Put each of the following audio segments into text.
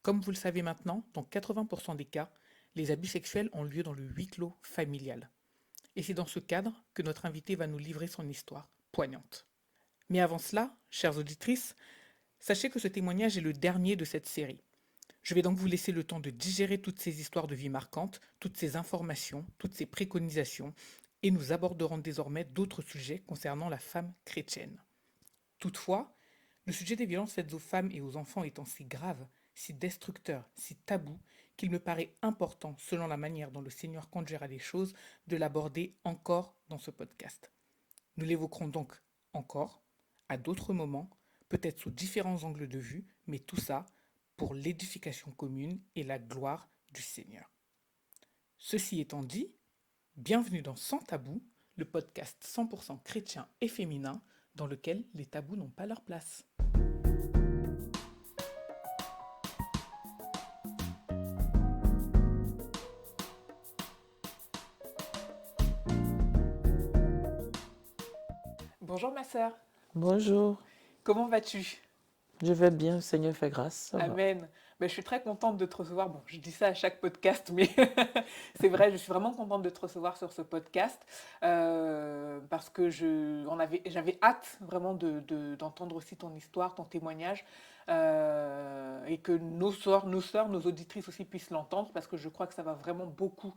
Comme vous le savez maintenant, dans 80% des cas, les abus sexuels ont lieu dans le huis clos familial. Et c'est dans ce cadre que notre invité va nous livrer son histoire poignante. Mais avant cela, chères auditrices, sachez que ce témoignage est le dernier de cette série. Je vais donc vous laisser le temps de digérer toutes ces histoires de vie marquantes, toutes ces informations, toutes ces préconisations, et nous aborderons désormais d'autres sujets concernant la femme chrétienne. Toutefois, le sujet des violences faites aux femmes et aux enfants étant si grave, si destructeur, si tabou, qu'il me paraît important, selon la manière dont le Seigneur conduira les choses, de l'aborder encore dans ce podcast. Nous l'évoquerons donc encore, à d'autres moments, peut-être sous différents angles de vue, mais tout ça pour l'édification commune et la gloire du Seigneur. Ceci étant dit, bienvenue dans Sans Tabou, le podcast 100% chrétien et féminin dans lequel les tabous n'ont pas leur place. Bonjour ma sœur, Bonjour, comment vas-tu? je vais bien, le Seigneur fait grâce, ça va. Amen. Ben, je suis très contente de te recevoir. Bon, je dis ça à chaque podcast, mais c'est vrai, je suis vraiment contente de te recevoir sur ce podcast parce que j'avais hâte vraiment d'entendre aussi ton histoire, ton témoignage et que nos sœurs, nos auditrices aussi puissent l'entendre parce que je crois que ça va vraiment beaucoup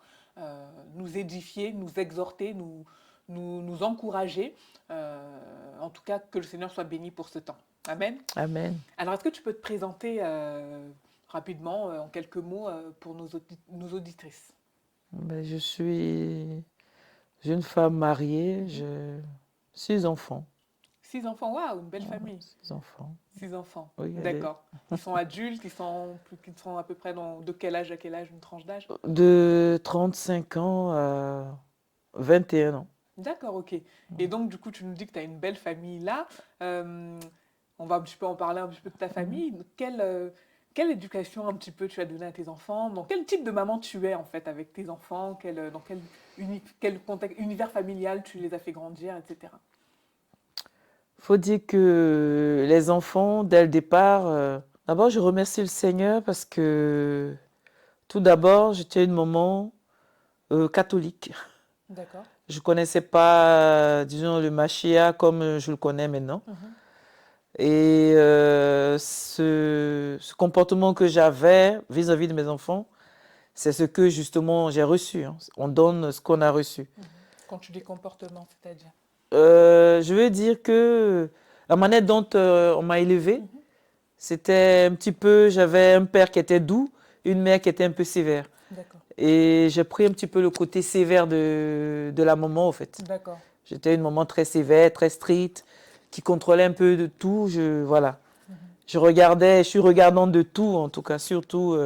nous édifier, nous exhorter, nous encourager. En tout cas, que le Seigneur soit béni pour ce temps. Amen. Amen. Alors, est-ce que tu peux te présenter rapidement, en quelques mots, pour nos auditrices? Je suis une femme mariée, Mhm. j'ai 6 enfants. 6 enfants, waouh, une belle Voilà, famille. 6 enfants. 6 enfants, Oui, d'accord. Ils sont adultes, ils sont à peu près de quel âge à quel âge, une tranche d'âge? de 35 ans à 21 ans. D'accord, ok. Et donc, du coup, tu nous dis que tu as une belle famille là. Euh, on va un petit peu en parler un petit peu de ta Mhm. famille. Quelle éducation un petit peu tu as donnée à tes enfants? Dans quel type de maman tu es en fait avec tes enfants? Dans quel contexte, univers familial tu les as fait grandir, etc. Faut dire que les enfants, dès le départ, d'abord je remercie le Seigneur parce que tout d'abord, j'étais une maman catholique. D'accord. Je connaissais pas, disons, le Machia comme je le connais maintenant. Mhm. Et ce comportement que j'avais vis-à-vis de mes enfants, c'est ce que justement j'ai reçu, hein. On donne ce qu'on a reçu. Mhm. Quand tu dis comportement, c'est-à-dire? Je veux dire que la manière dont on m'a élevé, Mhm. c'était un petit peu, j'avais un père qui était doux, une mère qui était un peu sévère. D'accord. Et j'ai pris un petit peu le côté sévère de la maman, en fait. D'accord. J'étais une maman très sévère, très stricte, qui contrôlait un peu de tout. Voilà. Mhm. Je suis regardante de tout, en tout cas, surtout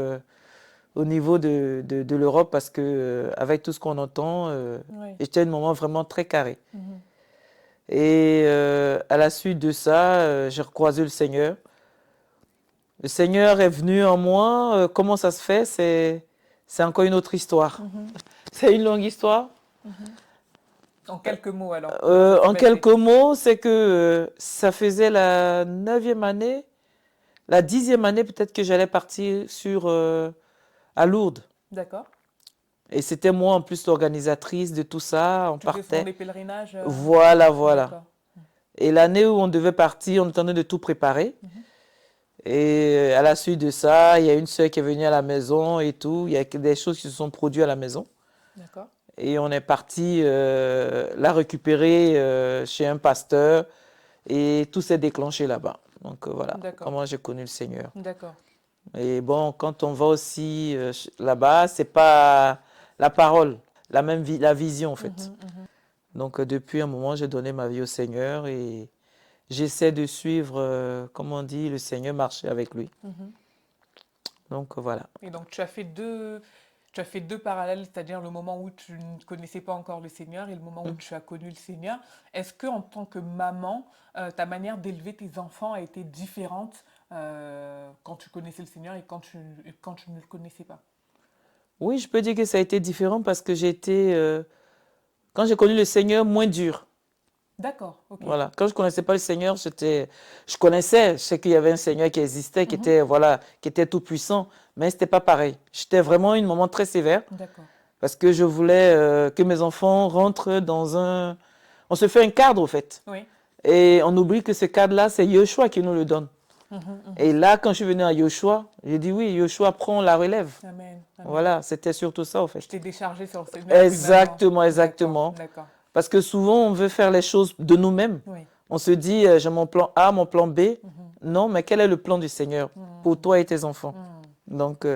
au niveau de l'Europe, parce que avec tout ce qu'on entend, Oui. j'étais une maman vraiment très carrée. Mhm. Et à la suite de ça, j'ai recroisé le Seigneur. Le Seigneur est venu en moi. Comment ça se fait? C'est encore une autre histoire. Mhm. C'est une longue histoire. Mhm. En quelques mots alors, comment ça s'est En quelques passé? mots, c'est que ça faisait la 9e année, la 10e année peut-être que j'allais partir à Lourdes. D'accord. Et c'était moi en plus l'organisatrice de tout ça. On Tu faisais souvent partait. des pèlerinages Voilà, voilà. D'accord. Et l'année où on devait partir, on était en train de tout préparer. Mhm. Et à la suite de ça, il y a une sœur qui est venue à la maison et tout. Il y a des choses qui se sont produites à la maison. D'accord. Et on est parti la récupérer chez un pasteur. Et tout s'est déclenché là-bas. Donc voilà D'accord. comment j'ai connu le Seigneur. D'accord. Et bon, quand on va aussi là-bas, c'est pas la parole, la vision en fait. Mhm. Mhm. Donc depuis un moment, j'ai donné ma vie au Seigneur et j'essaie de suivre, comme on dit, le Seigneur, marcher avec lui. Mhm. Donc voilà. Et donc tu as fait deux parallèles, c'est-à-dire le moment où tu ne connaissais pas encore le Seigneur et le moment où Mm. tu as connu le Seigneur. Est-ce que en tant que maman, ta manière d'élever tes enfants a été différente quand tu connaissais le Seigneur et quand tu ne le connaissais pas? Oui, je peux dire que ça a été différent parce que quand j'ai connu le Seigneur, moins dur. D'accord, ok. Voilà. Quand je connaissais pas le Seigneur, je sais qu'il y avait un Seigneur qui existait, qui était, voilà, qui était tout puissant, mais c'était pas pareil. J'étais vraiment une maman très sévère D'accord. parce que je voulais que mes enfants rentrent dans un, on se fait un cadre, au fait. Oui. Et on oublie que ce cadre-là, c'est Yoshua qui nous le donne. Et là, quand je suis venu à Yoshua, j'ai dit oui, Yoshua prend la relève. Amen. Amen. Voilà, c'était surtout ça, au fait. Je t'ai déchargé sur le Seigneur. Exactement, exactement. D'accord. Parce que souvent, on veut faire les choses de nous-mêmes. Oui. On se dit, j'ai mon plan A, mon plan B. Non, mais quel est le plan du Seigneur pour toi et tes enfants? Donc,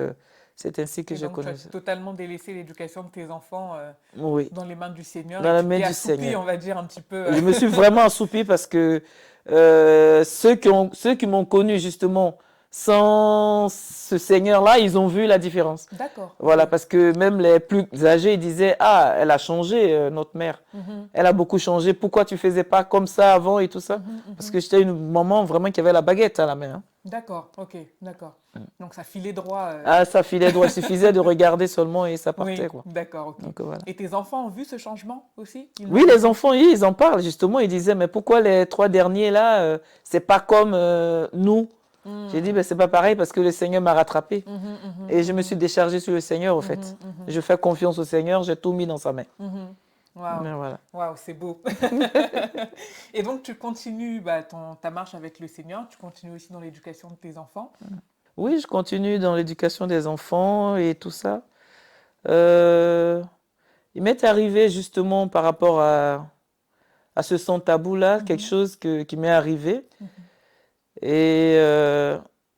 c'est ainsi que Et je donc, tu connais as ça. totalement délaissé l'éducation de tes enfants Oui, dans les mains du Seigneur dans et la tu main t'es du assoupi, Seigneur. on va dire, un petit peu. Je me suis vraiment assoupi parce que ceux qui m'ont connu justement sans ce Seigneur-là, ils ont vu la différence. D'accord. Voilà, Ok. parce que même les plus âgés, ils disaient, ah, elle a changé, notre mère. Elle a beaucoup changé. Pourquoi tu faisais pas comme ça avant et tout ça? Parce que j'étais une maman vraiment qui avait la baguette à la main. Hein. D'accord, ok, d'accord. Donc ça filait droit. Ah, ça filait droit. Il suffisait de regarder seulement et ça partait, Oui, quoi. d'accord, ok. Donc, voilà. Et tes enfants ont vu ce changement aussi? Ils l'ont Oui, les ressenti? enfants, ils en parlent justement. Ils disaient, mais pourquoi les 3 derniers là, c'est pas comme nous? J'ai dit, ben, c'est pas pareil parce que le Seigneur m'a rattrapé. Et je me suis déchargé sur le Seigneur, au fait. Je fais confiance au Seigneur, j'ai tout mis dans sa main. Waouh, Mais voilà. waouh, c'est beau. Et donc tu continues ta marche avec le Seigneur, tu continues aussi dans l'éducation de tes enfants. Oui, je continue dans l'éducation des enfants et tout ça. Euh, il m'est arrivé justement par rapport à ce sans tabou-là, quelque chose qui m'est arrivé. Et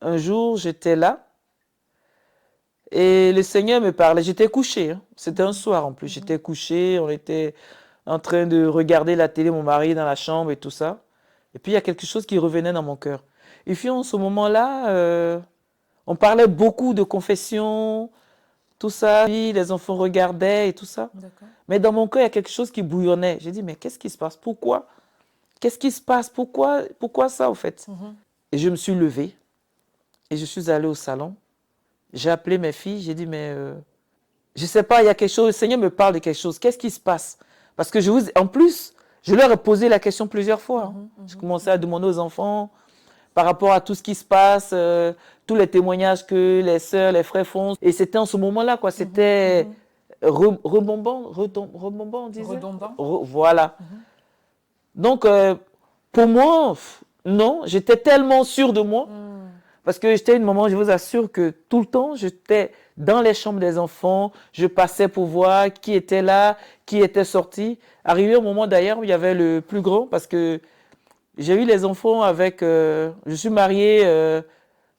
un jour, j'étais là et le Seigneur me parlait. J'étais couché, hein. C'était un soir en plus. J'étais couché, on était en train de regarder la télé, mon mari dans la chambre et tout ça. Et puis il y a quelque chose qui revenait dans mon cœur. Et puis en ce moment-là, on parlait beaucoup de confession, tout ça. Puis les enfants regardaient et tout ça. D'accord. Mais dans mon cœur, il y a quelque chose qui bouillonnait. J'ai dit, mais qu'est-ce qui se passe? Pourquoi? Qu'est-ce qui se passe? Pourquoi ça, au fait? Et je me suis levée et je suis allée au salon. J'ai appelé mes filles. J'ai dit, mais je ne sais pas, il y a quelque chose. Le Seigneur me parle de quelque chose. Qu'est-ce qui se passe? Parce que en plus, je leur ai posé la question plusieurs fois. Hein. Je commençais à demander aux enfants par rapport à tout ce qui se passe, tous les témoignages que les sœurs, les frères font. Et c'était en ce moment-là, quoi. C'était rebombant, on disait. Redondant. Voilà. Donc, pour moi, non, j'étais tellement sûre de moi. Parce que j'étais une maman, je vous assure que tout le temps, j'étais dans les chambres des enfants, je passais pour voir qui était là, qui était sorti. Arrivé au moment d'ailleurs où il y avait le plus grand, parce que j'ai eu les enfants avec... je suis mariée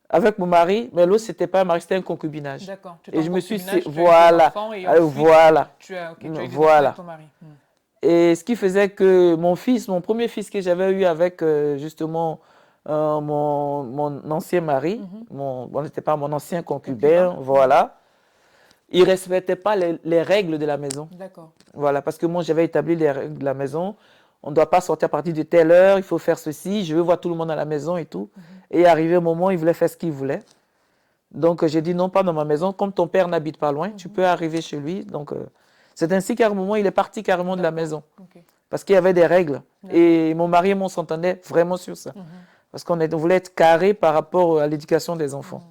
avec mon mari, mais l'autre, c'était pas un mari, c'était un concubinage. D'accord. Tu Et je me suis... tu as eu des Voilà, enfants et ensuite, voilà, tu as eu des enfants voilà. avec ton mari. Et ce qui faisait que mon premier fils que j'avais eu avec justement mon ancien mari, bon, n'était pas mon ancien concubin, voilà, il ne respectait pas les règles de la maison. D'accord. Voilà, parce que moi j'avais établi les règles de la maison. On ne doit pas sortir à partir de telle heure, il faut faire ceci, je veux voir tout le monde à la maison et tout. Et arrivé au moment, il voulait faire ce qu'il voulait. Donc j'ai dit non, pas dans ma maison, comme ton père n'habite pas loin, tu peux arriver chez lui. Donc c'est ainsi qu'à un moment, il est parti carrément de la maison. Okay. Parce qu'il y avait des règles. Et mon mari et moi, on s'entendait vraiment sur ça. Parce qu'on voulait être carré par rapport à l'éducation des enfants.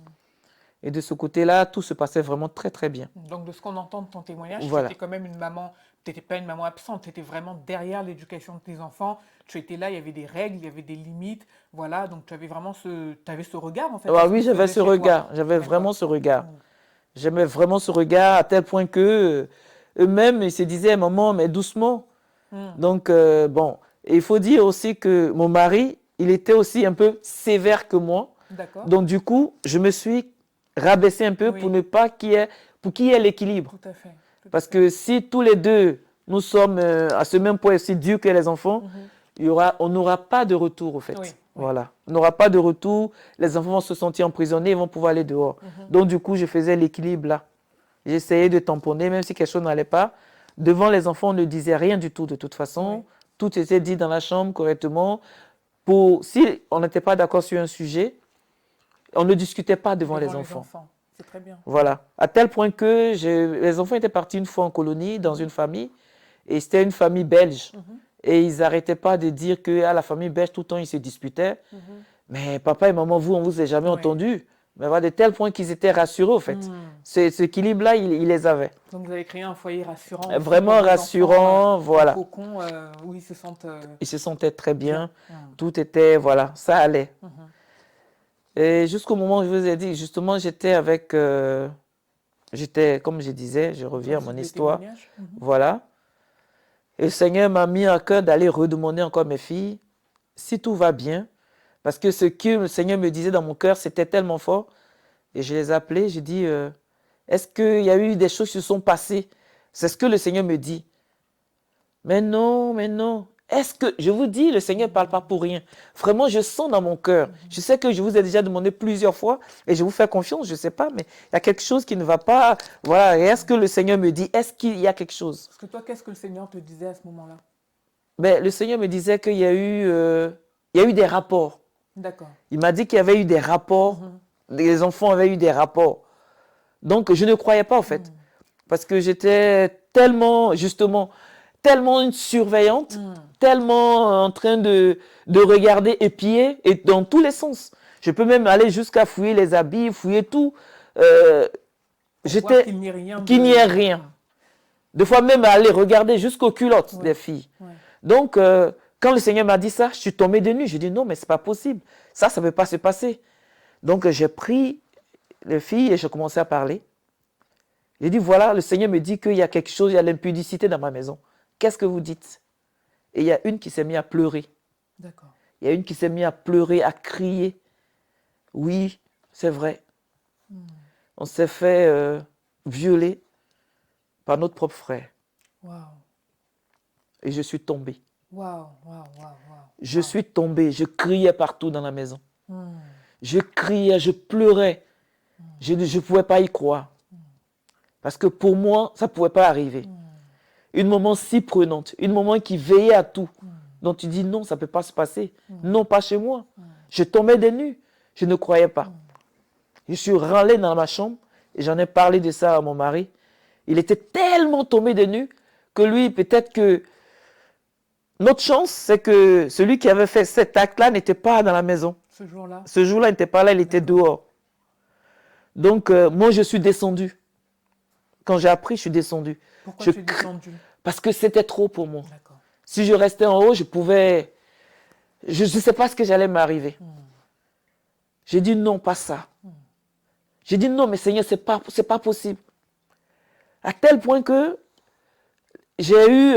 Et de ce côté-là, tout se passait vraiment très, très bien. Donc, de ce qu'on entend de ton témoignage, Voilà. tu étais quand même une maman, tu n'étais pas une maman absente, tu étais vraiment derrière l'éducation de tes enfants. Tu étais là, il y avait des règles, il y avait des limites. Voilà, donc tu avais vraiment ce regard, en fait. Ah, oui, j'avais ce regard. J'avais vraiment ce regard. J'aimais vraiment ce regard à tel point que eux-mêmes, ils se disaient, maman, mais doucement. Donc, bon, et il faut dire aussi que mon mari, il était aussi un peu sévère que moi. Donc, du coup, je me suis rabaissé un peu pour ne pas qu'il y ait l'équilibre. Tout à fait. Parce que si tous les deux, nous sommes à ce même point aussi durs que les enfants, on n'aura pas de retour, au fait. Voilà. On n'aura pas de retour. Les enfants vont se sentir emprisonnés, ils vont pouvoir aller dehors. Donc, du coup, je faisais l'équilibre là. J'essayais de tamponner, même si quelque chose n'allait pas. Devant les enfants, on ne disait rien du tout, de toute façon. Tout était dit dans la chambre correctement. Si on n'était pas d'accord sur un sujet, on ne discutait pas devant les enfants. C'est très bien. Voilà. À tel point que les enfants étaient partis une fois en colonie, dans une famille, et c'était une famille belge. Et ils n'arrêtaient pas de dire que la famille belge, tout le temps, ils se disputaient. Mais papa et maman, vous, on ne vous a jamais Ouais. entendu. Mais voilà, de tel point qu'ils étaient rassurés, au fait. Cet équilibre-là, ils les avaient. Donc vous avez créé un foyer rassurant aussi Vraiment pour vos rassurant, enfants, voilà. un cocon où ils se sentent Ils se sentaient très bien. bien. Tout était, voilà, ça allait. Et jusqu'au moment où je vous ai dit, justement, j'étais avec... j'étais, comme je disais, je reviens à mon Des histoire. témoignages. Voilà. Et le Seigneur m'a mis à cœur d'aller redemander encore à mes filles si tout va bien. Parce que ce que le Seigneur me disait dans mon cœur, c'était tellement fort. Et je les ai appelées, j'ai dit, est-ce qu'il y a eu des choses qui se sont passées? C'est ce que le Seigneur me dit. Mais non, mais non. Est-ce que, je vous dis, le Seigneur ne parle pas pour rien. Vraiment, je sens dans mon cœur. Je sais que je vous ai déjà demandé plusieurs fois et je vous fais confiance, je ne sais pas, mais il y a quelque chose qui ne va pas. Voilà, et est-ce que le Seigneur me dit, est-ce qu'il y a quelque chose? Parce que toi, qu'est-ce que le Seigneur te disait à ce moment-là? Mais le Seigneur me disait qu'il y a eu des rapports. D'accord. Il m'a dit qu'il y avait eu des rapports. Les enfants avaient eu des rapports. Donc, je ne croyais pas, en fait. Parce que j'étais tellement, justement, tellement une surveillante, tellement en train de regarder, épier, et dans tous les sens. Je peux même aller jusqu'à fouiller les habits, fouiller tout. J'étais qu'il n'y ait rien. Qu'il n'y ait rien. Des fois même aller regarder jusqu'aux culottes des filles. Ouais. Donc, quand le Seigneur m'a dit ça, je suis tombée de nuit. Je dis non, mais ce n'est pas possible. Ça ne peut pas se passer. Donc, j'ai pris les filles et j'ai commencé à parler. J'ai dit, voilà, le Seigneur me dit qu'il y a quelque chose, il y a l'impudicité dans ma maison. Qu'est-ce que vous dites? Et il y a une qui s'est mise à pleurer. D'accord. Il y a une qui s'est mise à pleurer, à crier. Oui, c'est vrai. On s'est fait violer par notre propre frère. Wow. Et je suis tombée. Wow. Je suis tombée, je criais partout dans la maison. Je criais, je pleurais. Je ne pouvais pas y croire. Parce que pour moi, ça ne pouvait pas arriver. Une maman si prenante, une maman qui veillait à tout. Donc tu dis non, ça ne peut pas se passer. Non, pas chez moi. Je tombais des nues. Je ne croyais pas. Je suis râlée dans ma chambre et j'en ai parlé de ça à mon mari. Il était tellement tombé des nues que lui, peut-être que notre chance, c'est que celui qui avait fait cet acte-là n'était pas dans la maison. Ce jour-là? Ce jour-là, il n'était pas là, il était dehors. Donc, moi, je suis descendue. Quand j'ai appris, je suis descendue. Pourquoi tu es descendue? Parce que c'était trop pour moi. Si je restais en haut, je pouvais... Je ne sais pas ce que j'allait m'arriver. J'ai dit non, pas ça. J'ai dit non, mais Seigneur, c'est pas possible. À tel point que j'ai eu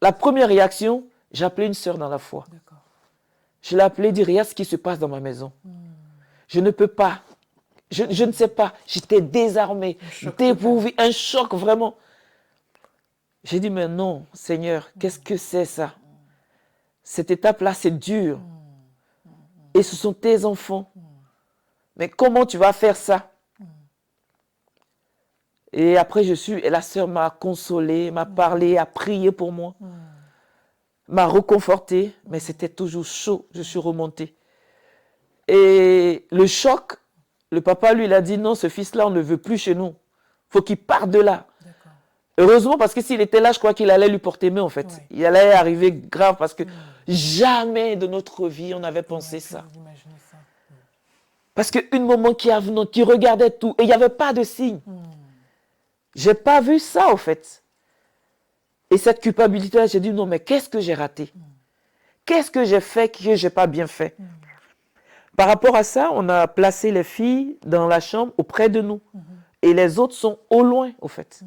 la première réaction, j'ai appelé une sœur dans la foi. Je l'ai appelée, dit, regarde ce qui se passe dans ma maison. Je ne peux pas. Je ne sais pas. J'étais désarmée, dépourvue, un choc vraiment. J'ai dit, mais non, Seigneur, qu'est-ce que c'est ça? Cette étape-là, c'est dur. Et ce sont tes enfants. Mais comment tu vas faire ça? Et après, et la sœur m'a consolée, m'a parlé, a prié pour moi, m'a réconfortée, mais c'était toujours chaud. Je suis remontée. Et le choc, le papa, lui, il a dit, non, ce fils-là, on ne le veut plus chez nous. Il faut qu'il parte de là. Heureusement, parce que s'il était là, je crois qu'il allait lui porter main, en fait. Ouais. Il allait arriver grave, parce que jamais de notre vie, on avait pensé ça. Parce qu'une maman qui regardait tout, et il n'y avait pas de signe. Je n'ai pas vu ça, en fait. Et cette culpabilité-là, j'ai dit, non, mais qu'est-ce que j'ai raté? Qu'est-ce que j'ai fait que je n'ai pas bien fait? Par rapport à ça, on a placé les filles dans la chambre auprès de nous. Et les autres sont au loin, au fait.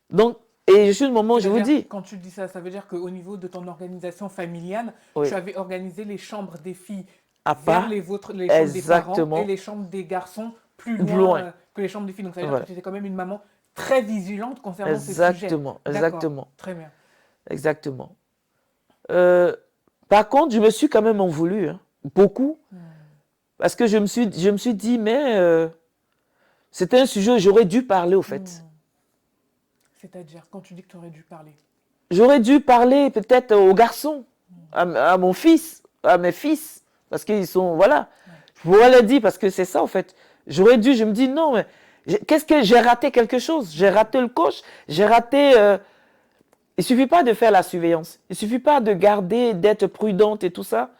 Donc, et je suis le moment où je vous dis... Quand tu dis ça, ça veut dire qu'au niveau de ton organisation familiale, tu avais organisé les chambres des filles vers les chambres des parents et les chambres des garçons plus loin que les chambres des filles. Donc ça veut dire que tu étais quand même une maman très vigilante concernant ces sujets. Exactement. Très bien. Exactement. Par contre, je me suis quand même en voulu, hein, beaucoup. Parce que je me suis dit, mais c'était un sujet où j'aurais dû parler, au fait. C'est-à-dire, quand tu dis que tu aurais dû parler? J'aurais dû parler peut-être aux garçons, à mon fils, à mes fils, parce qu'ils sont, voilà. Je pourrais le dire parce que c'est ça, en fait. J'aurais dû, je me dis, non, mais qu'est-ce que j'ai raté quelque chose? J'ai raté le coche, j'ai raté... Il suffit pas de faire la surveillance. Il suffit pas de garder, d'être prudente et tout ça.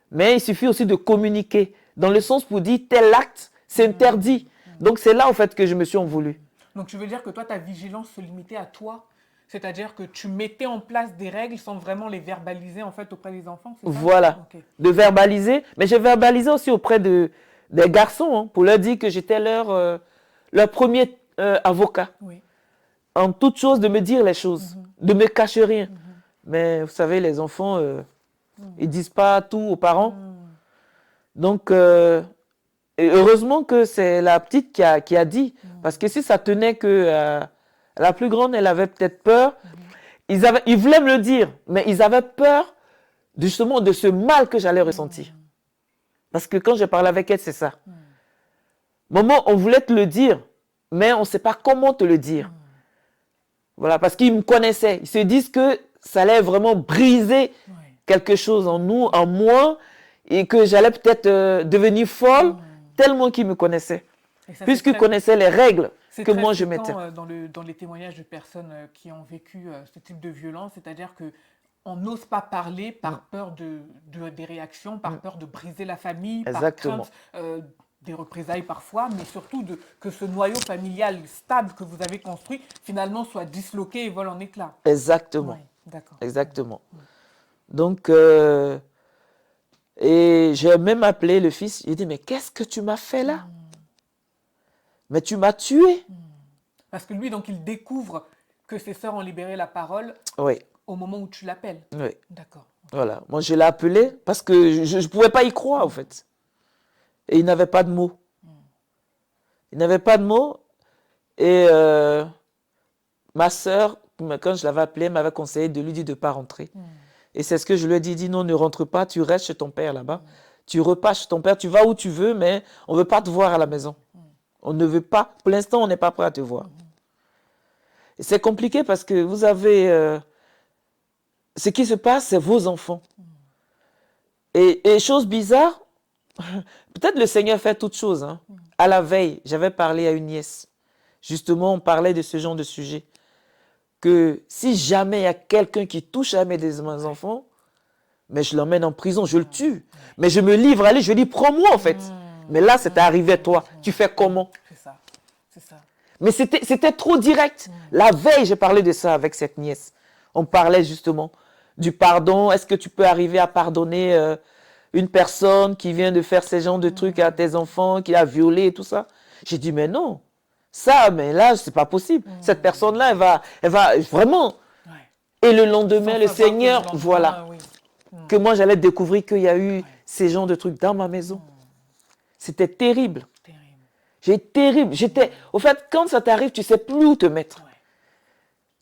Mais il suffit aussi de communiquer. Dans le sens pour dire tel acte, c'est interdit. Donc c'est là en fait que je me suis en voulu. Donc tu veux dire que toi, ta vigilance se limitait à toi? C'est-à-dire que tu mettais en place des règles sans vraiment les verbaliser en fait auprès des enfants, c'est ça? Voilà. Ok. De verbaliser. Mais j'ai verbalisé aussi auprès des garçons hein, pour leur dire que j'étais leur premier avocat. Oui. En toute chose, de me dire les choses. De me cacher rien. Mais vous savez, les enfants, ils disent pas tout aux parents. Donc, et heureusement que c'est la petite qui a dit. Parce que si ça tenait que la plus grande, elle avait peut-être peur. Ils voulaient me le dire, mais ils avaient peur justement de ce mal que j'allais ressentir. Parce que quand je parlais avec elle, c'est ça. Maman, on voulait te le dire, mais on ne sait pas comment te le dire. Voilà, parce qu'ils me connaissaient. Ils se disent que ça allait vraiment briser quelque chose en nous, en moi, et que j'allais peut-être devenir folle, tellement qu'ils me connaissaient. Puisqu'ils connaissaient les règles que moi je mettais. Dans les témoignages de personnes qui ont vécu ce type de violence, c'est-à-dire que on n'ose pas parler par peur des réactions, par peur de briser la famille, Exactement. par crainte des représailles parfois, mais surtout que ce noyau familial stable que vous avez construit finalement soit disloqué et vole en éclats. Exactement. Oui, d'accord. Exactement. Donc, et j'ai même appelé le fils, j'ai dit, mais qu'est-ce que tu m'as fait là? Mais tu m'as tué. Parce que lui, donc, il découvre que ses sœurs ont libéré la parole Oui, au moment où tu l'appelles. oui. D'accord. Voilà. Moi, je l'ai appelé parce que je ne pouvais pas y croire, en fait. Et il n'avait pas de mots. Il n'avait pas de mots. Et ma sœur, quand je l'avais appelé, m'avait conseillé de lui dire de ne pas rentrer. Et c'est ce que je lui ai dit, non, ne rentre pas, tu restes chez ton père là-bas. Tu repars chez ton père, tu vas où tu veux, mais on ne veut pas te voir à la maison. On ne veut pas, pour l'instant, on n'est pas prêt à te voir. Et c'est compliqué parce que vous avez... ce qui se passe, c'est vos enfants. Et chose bizarre, peut-être le Seigneur fait toutes choses. Hein. À la veille, j'avais parlé à une nièce. Justement, on parlait de ce genre de sujet. Que si jamais il y a quelqu'un qui touche à mes enfants, mais je l'emmène en prison, je le tue. Mais je me livre, allez, je lui dis, prends-moi en fait. Mais là, c'est arrivé à toi. Tu fais comment? C'est ça. C'est ça. Mais c'était trop direct. La veille, j'ai parlé de ça avec cette nièce. On parlait justement du pardon. Est-ce que tu peux arriver à pardonner une personne qui vient de faire ce genre de trucs à tes enfants, qui a violé et tout ça? J'ai dit, mais non. Ça, mais là, c'est pas possible. Cette personne-là, elle va vraiment. Ouais. Et le lendemain, le Seigneur, voilà. Oui. Que moi, j'allais découvrir qu'il y a eu ces genres de trucs dans ma maison. C'était terrible. Terrible. J'étais. Au fait, quand ça t'arrive, tu sais plus où te mettre. Ouais.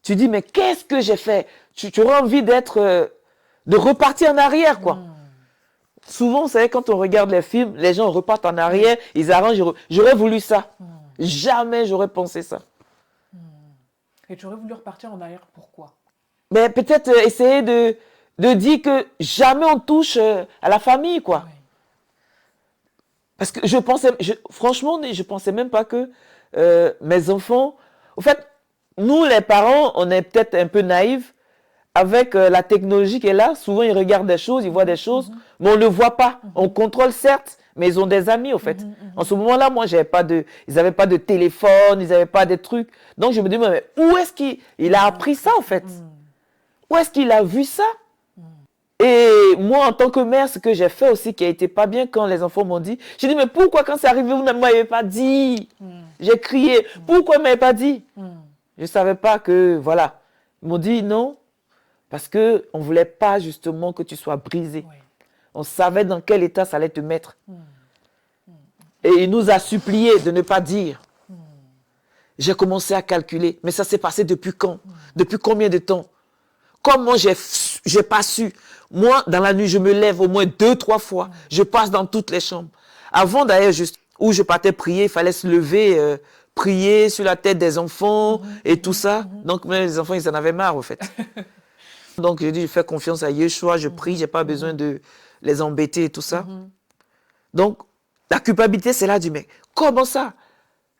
Tu dis, mais qu'est-ce que j'ai fait? Tu auras envie de repartir en arrière, quoi. Souvent, vous savez, quand on regarde les films, les gens repartent en arrière, ils arrangent. J'aurais voulu ça. Jamais j'aurais pensé ça. Et tu aurais voulu repartir en arrière, pourquoi? Mais peut-être essayer de dire que jamais on touche à la famille, quoi. Oui. Parce que franchement, je pensais même pas que mes enfants... En fait, nous, les parents, on est peut-être un peu naïfs. Avec la technologie qui est là, souvent ils regardent des choses, ils voient des choses, mais on ne le voit pas. On contrôle certes, mais ils ont des amis, au fait. En ce moment-là, moi, ils n'avaient pas de téléphone, ils n'avaient pas de trucs. Donc, je me demande, mais où est-ce qu'il a appris ça, en fait? Où est-ce qu'il a vu ça? Et moi, en tant que mère, ce que j'ai fait aussi, qui a été pas bien quand les enfants m'ont dit, j'ai dit, mais pourquoi quand c'est arrivé, vous ne m'avez pas dit? J'ai crié, pourquoi vous ne m'avez pas dit? Je ne savais pas que, voilà. Ils m'ont dit, non, parce qu'on ne voulait pas justement que tu sois brisé. Oui. On savait dans quel état ça allait te mettre. Et il nous a supplié de ne pas dire. J'ai commencé à calculer. Mais ça s'est passé depuis quand? Depuis combien de temps? Comment j'ai pas su? Moi, dans la nuit, je me lève au moins 2-3 fois. Je passe dans toutes les chambres. Avant d'ailleurs, juste où je partais prier, il fallait se lever, prier sur la tête des enfants et tout ça. Donc, même les enfants, ils en avaient marre, en fait. Donc, je dis, je fais confiance à Yeshua, je prie, je n'ai pas besoin de les embêter et tout ça. Donc, la culpabilité, c'est là du mec. Comment ça?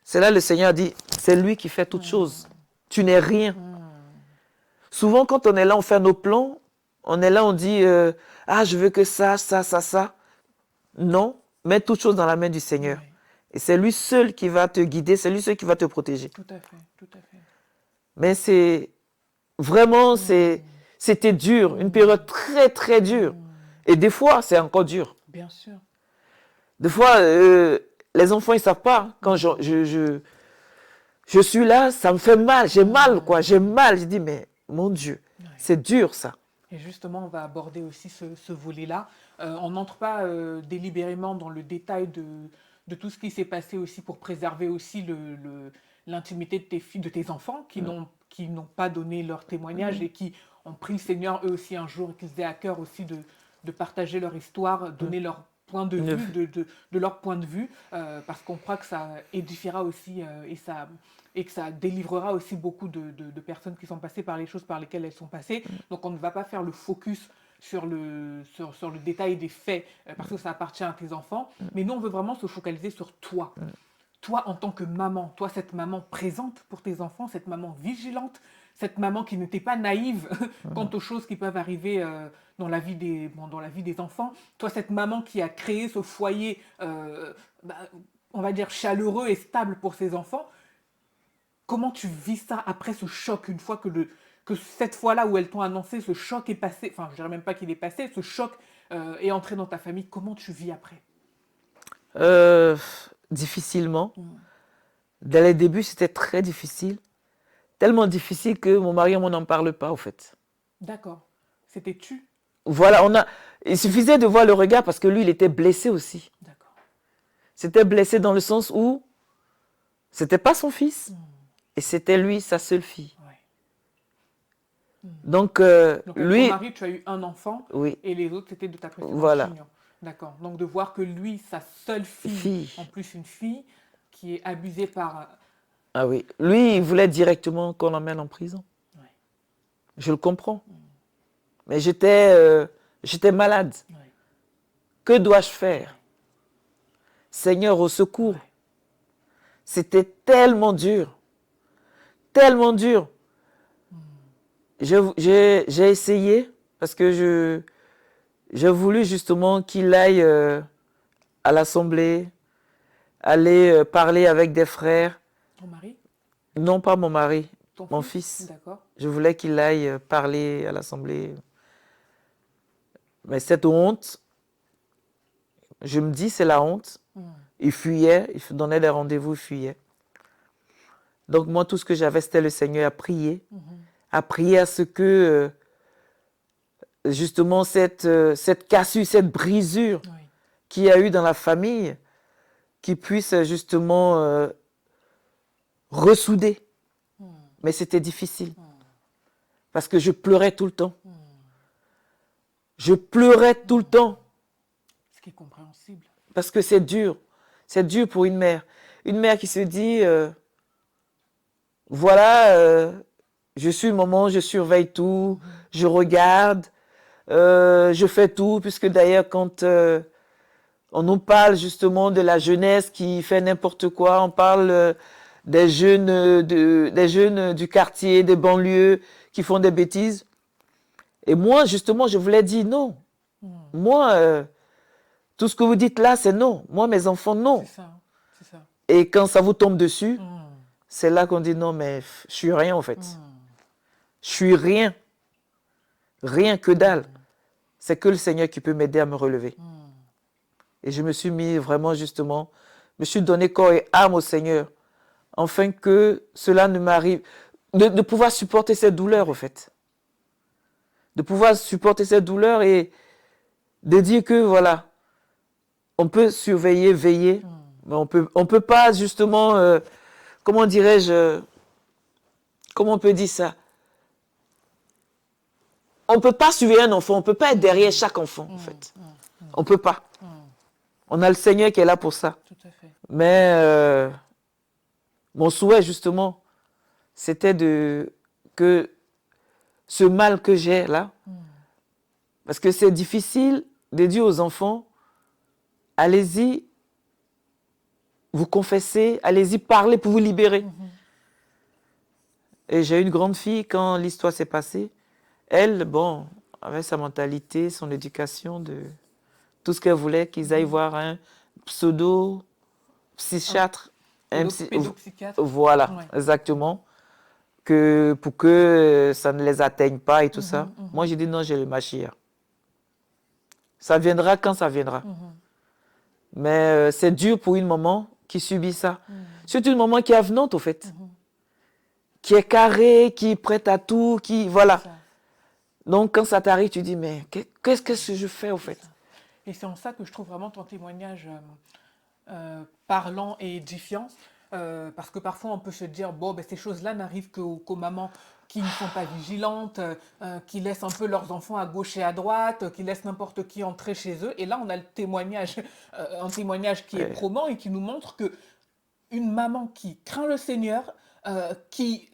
C'est là le Seigneur dit, c'est lui qui fait toutes choses. Tu n'es rien. Souvent, quand on est là, on fait nos plans, on est là, on dit ah, je veux que ça, ça, ça, ça. Non, mets toutes choses dans la main du Seigneur. Ouais. Et c'est lui seul qui va te guider, c'est lui seul qui va te protéger. Tout à fait, tout à fait. Mais c'est vraiment, c'était dur, une période très, très dure. Et des fois, c'est encore dur. Bien sûr. Des fois, les enfants, ils ne savent pas. Quand je suis là, ça me fait mal. J'ai mal, quoi. J'ai mal. Je dis, mais mon Dieu, Ouais. c'est dur, ça. Et justement, on va aborder aussi ce volet-là. On n'entre pas délibérément dans le détail de tout ce qui s'est passé aussi pour préserver aussi l'intimité de tes filles, de tes enfants qui n'ont pas donné leur témoignage et qui ont pris le Seigneur eux aussi un jour et qui se aient à cœur aussi de partager leur histoire, donner leur point de vue, de leur point de vue, parce qu'on croit que ça édifiera aussi et que ça délivrera aussi beaucoup de personnes qui sont passées par les choses par lesquelles elles sont passées. Donc on ne va pas faire le focus sur le détail des faits, parce que ça appartient à tes enfants, mais nous on veut vraiment se focaliser sur toi. Toi en tant que maman, toi cette maman présente pour tes enfants, cette maman vigilante, cette maman qui n'était pas naïve quant aux choses qui peuvent arriver dans la vie dans la vie des enfants, toi cette maman qui a créé ce foyer, on va dire chaleureux et stable pour ses enfants. Comment tu vis ça après ce choc, une fois que cette fois-là où elles t'ont annoncé, ce choc est passé, enfin je dirais même pas qu'il est passé, ce choc est entré dans ta famille, comment tu vis après? Difficilement. Dès les débuts, c'était très difficile. Tellement difficile que mon mari, on n'en parle pas, au fait. D'accord. C'était tu? Voilà, il suffisait de voir le regard parce que lui, il était blessé aussi. D'accord. C'était blessé dans le sens où c'était pas son fils et c'était lui, sa seule fille. Ouais. Donc, Donc, avec lui, ton mari, tu as eu un enfant oui, et les autres, c'était de ta précédente voilà, union. D'accord. Donc, de voir que lui, sa seule fille, fille. en plus une fille, qui est abusée par... Ah oui, lui, il voulait directement qu'on l'emmène en prison. Ouais. Je le comprends. Mais j'étais malade. Ouais. Que dois-je faire? Seigneur, au secours. Ouais. C'était tellement dur. Tellement dur. J'ai essayé parce que j'ai voulu justement qu'il aille à l'assemblée, aller parler avec des frères. Ton mari? Non, pas mon mari, Ton mon fils? fils. D'accord. Je voulais qu'il aille parler à l'assemblée. Mais cette honte, je me dis c'est la honte. Il fuyait, il donnait des rendez-vous, il fuyait. Donc moi, tout ce que j'avais, c'était le Seigneur à prier à ce que justement cette cassure, cette brisure qu'il y a eu dans la famille, qui puisse justement ressouder. Mais c'était difficile. Parce que je pleurais tout le temps. Je pleurais tout le temps. Ce qui est compréhensible. Parce que c'est dur. C'est dur pour une mère. Une mère qui se dit, voilà, je suis une maman, je surveille tout, je regarde, je fais tout, puisque d'ailleurs quand on nous parle justement de la jeunesse qui fait n'importe quoi, on parle des jeunes du quartier, des banlieues qui font des bêtises. Et moi, justement, je voulais dire non. Moi, tout ce que vous dites là, c'est non. Moi, mes enfants, non. C'est ça, c'est ça. Et quand ça vous tombe dessus, c'est là qu'on dit non, mais je suis rien en fait. Je suis rien. Rien que dalle. C'est que le Seigneur qui peut m'aider à me relever. Et je me suis mis vraiment justement, je me suis donné corps et âme au Seigneur, afin que cela ne m'arrive, de pouvoir supporter cette douleur en fait. De pouvoir supporter cette douleur et de dire que voilà, on peut surveiller, veiller, mais on peut pas justement, comment dirais-je, comment on peut dire ça? On ne peut pas surveiller un enfant, on ne peut pas être derrière chaque enfant en fait. On ne peut pas. On a le Seigneur qui est là pour ça. Tout à fait. Mais mon souhait justement, c'était que ce mal que j'ai là, parce que c'est difficile de dire aux enfants, allez-y, vous confessez, allez-y parler pour vous libérer. Et j'ai une grande fille, quand l'histoire s'est passée, elle, bon, avait sa mentalité, son éducation, de tout ce qu'elle voulait, qu'ils aillent voir un Un pseudo-psychiatre, pédopsychiatre. voilà, Ouais. exactement, que pour que ça ne les atteigne pas et tout ça. Mhm, Moi, mhm, j'ai dit non, j'ai le Mashiach. Ça viendra quand ça viendra. mhm, Mais c'est dur pour une maman qui subit ça. mhm, C'est une maman qui est avenante, au fait, mhm. qui est carrée, qui est prête à tout, qui... C'est Voilà. ça, Donc, quand ça t'arrive, tu dis, mais qu'est-ce que je fais, au c'est fait? ça. Et c'est en ça que je trouve vraiment ton témoignage parlant et édifiant. Parce que parfois on peut se dire, bon, ben, ces choses-là n'arrivent qu'aux mamans qui ne sont pas vigilantes, qui laissent un peu leurs enfants à gauche et à droite, qui laissent n'importe qui entrer chez eux. Et là, on a le témoignage, un témoignage qui est Ouais, probant et qui nous montre que une maman qui craint le Seigneur, qui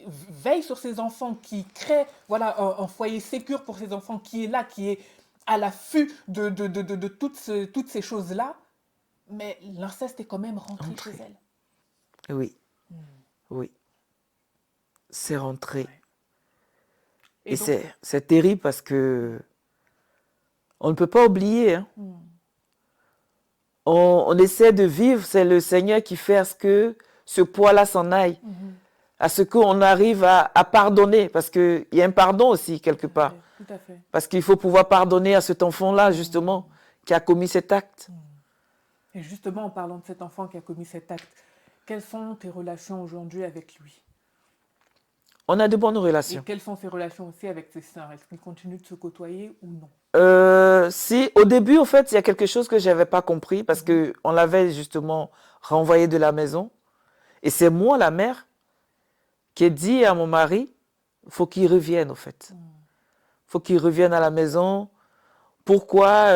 veille sur ses enfants, qui crée voilà, un foyer sécure pour ses enfants, qui est là, qui est à l'affût de toutes ces choses-là, mais l'inceste est quand même rentré chez entrer. elle. Oui, oui, c'est rentré. Ouais. Et Et donc, c'est terrible parce que on ne peut pas oublier, hein. On essaie de vivre, c'est le Seigneur qui fait à ce que ce poids-là s'en aille, à ce qu'on arrive à pardonner, parce qu'il y a un pardon aussi quelque part. tout à fait. Parce qu'il faut pouvoir pardonner à cet enfant-là, justement, qui a commis cet acte. Et justement, en parlant de cet enfant qui a commis cet acte, quelles sont tes relations aujourd'hui avec lui? On a de bonnes Et relations. quelles sont ses relations aussi avec ses sœurs? Est-ce qu'ils continuent de se côtoyer ou non? Si, au début, en fait, il y a quelque chose que je n'avais pas compris, parce qu'on l'avait justement renvoyé de la maison. Et c'est moi, la mère, qui ai dit à mon mari, il faut qu'il revienne, en fait. Il faut qu'il revienne à la maison. Pourquoi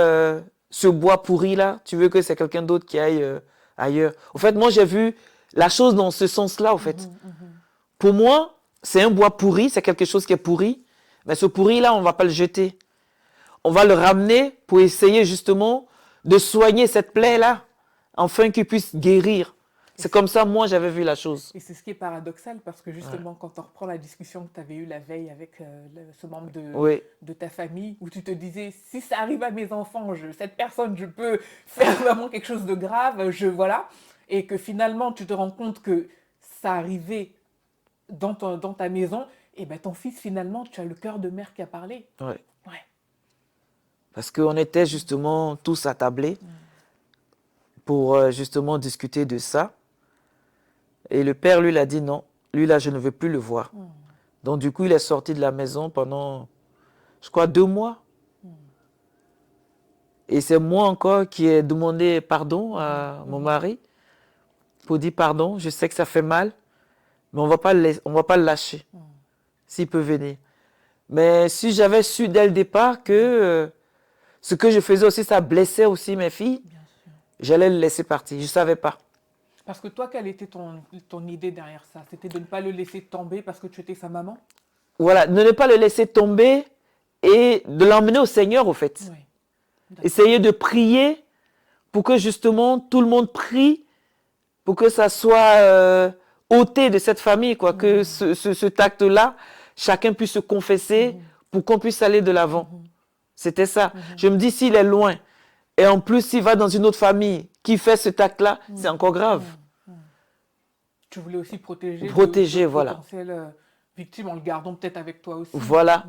ce bois pourri-là, tu veux que c'est quelqu'un d'autre qui aille ailleurs? En fait, moi, j'ai vu la chose dans ce sens-là, en fait. Pour moi, c'est un bois pourri, c'est quelque chose qui est pourri, mais ce pourri-là, on ne va pas le jeter. On va le ramener pour essayer justement de soigner cette plaie-là, afin qu'il puisse guérir. C'est comme ça, moi, j'avais vu la chose. Et c'est ce qui est paradoxal parce que justement, quand on reprend la discussion que tu avais eue la veille avec ce membre Oui, de ta famille, où tu te disais, si ça arrive à mes enfants, cette personne, je peux faire vraiment quelque chose de grave, voilà. Et que finalement, tu te rends compte que ça arrivait dans ta maison, et ben ton fils, finalement, tu as le cœur de mère qui a parlé. oui. Ouais. Parce qu'on était justement tous attablés pour justement discuter de ça. Et le père, lui, l'a dit non. Lui, là, je ne veux plus le voir. Donc, du coup, il est sorti de la maison pendant, je crois, 2 mois. Et c'est moi encore qui ai demandé pardon à mon mari pour dire pardon. Je sais que ça fait mal, mais on va pas le lâcher s'il peut venir. Mais si j'avais su dès le départ que ce que je faisais aussi, ça blessait aussi mes filles, Bien sûr. j'allais le laisser partir. Je ne savais pas. Parce que toi, quelle était ton idée derrière ça? C'était de ne pas le laisser tomber parce que tu étais sa maman? Voilà, de ne pas le laisser tomber et de l'emmener au Seigneur, au fait. Oui. Essayer de prier pour que justement tout le monde prie, pour que ça soit ôté de cette famille, quoi, que cet acte-là, chacun puisse se confesser pour qu'on puisse aller de l'avant. C'était ça. Je me dis, s'il est loin, et en plus, s'il va dans une autre famille qui fait cet acte-là, c'est encore grave. Tu voulais aussi protéger Protéger, de voilà. potentielles victimes en le gardant peut-être avec toi aussi. Voilà.